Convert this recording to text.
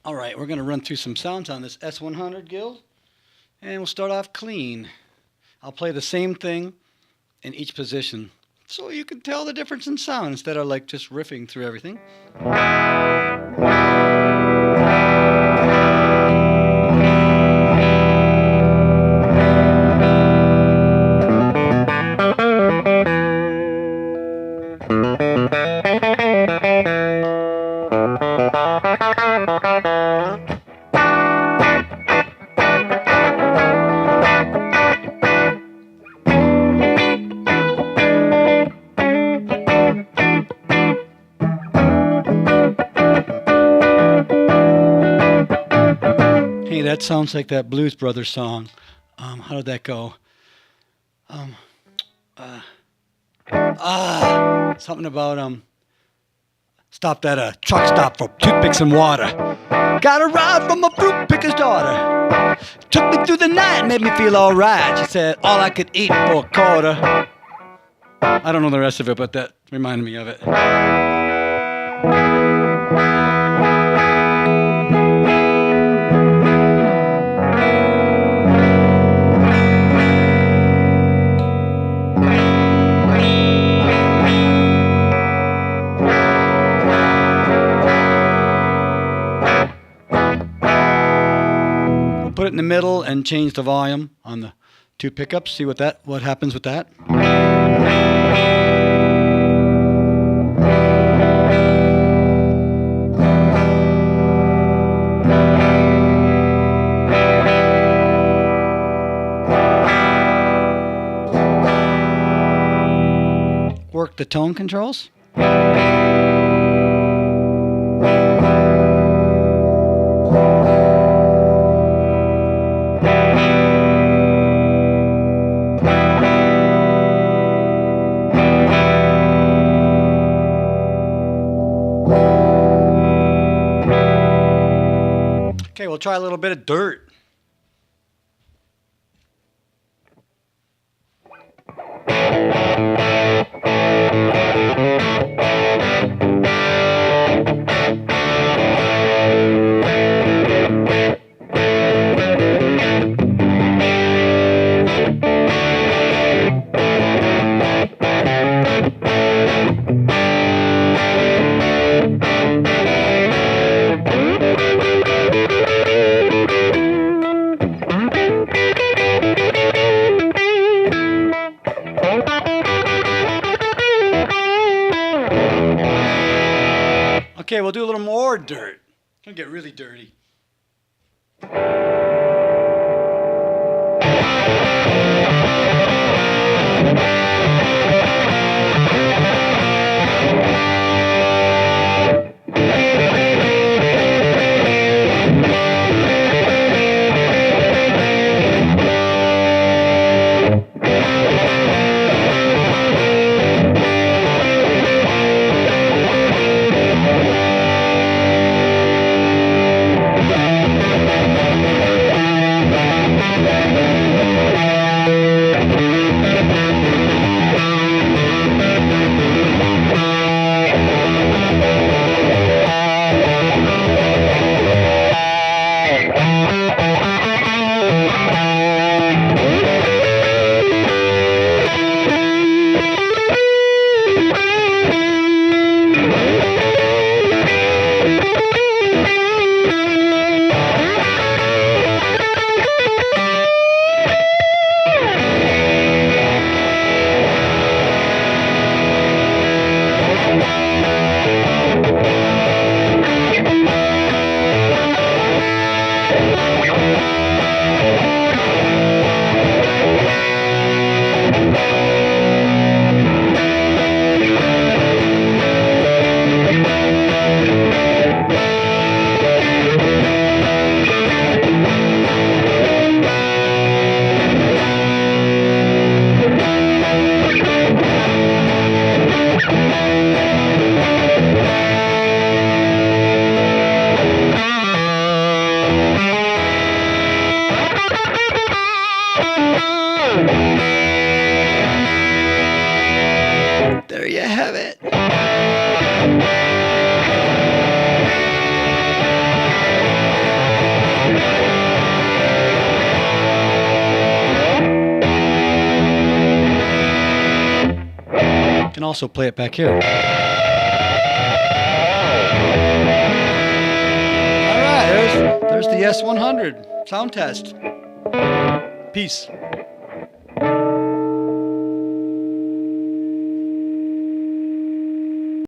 Alright, we're going to run through some sounds on this S-100 Guild, and we'll start off clean. I'll play the same thing in each position so you can tell the difference in sound instead of like just riffing through everything. Hey, that sounds like that Blues Brothers song. How did that go? Something about stopped at a truck stop for toothpicks and water. Got a ride from a fruit picker's daughter. Took me through the night, made me feel alright. She said all I could eat for a quarter. I don't know the rest of it, but that reminded me of it. Put it in the middle and change the volume on the two pickups. See what happens with that. Work the tone controls. Okay, we'll try a little bit of dirt. Okay, we'll do a little more dirt. It'll get really dirty. also play it back here. All right, there's the S-100 sound test. Peace.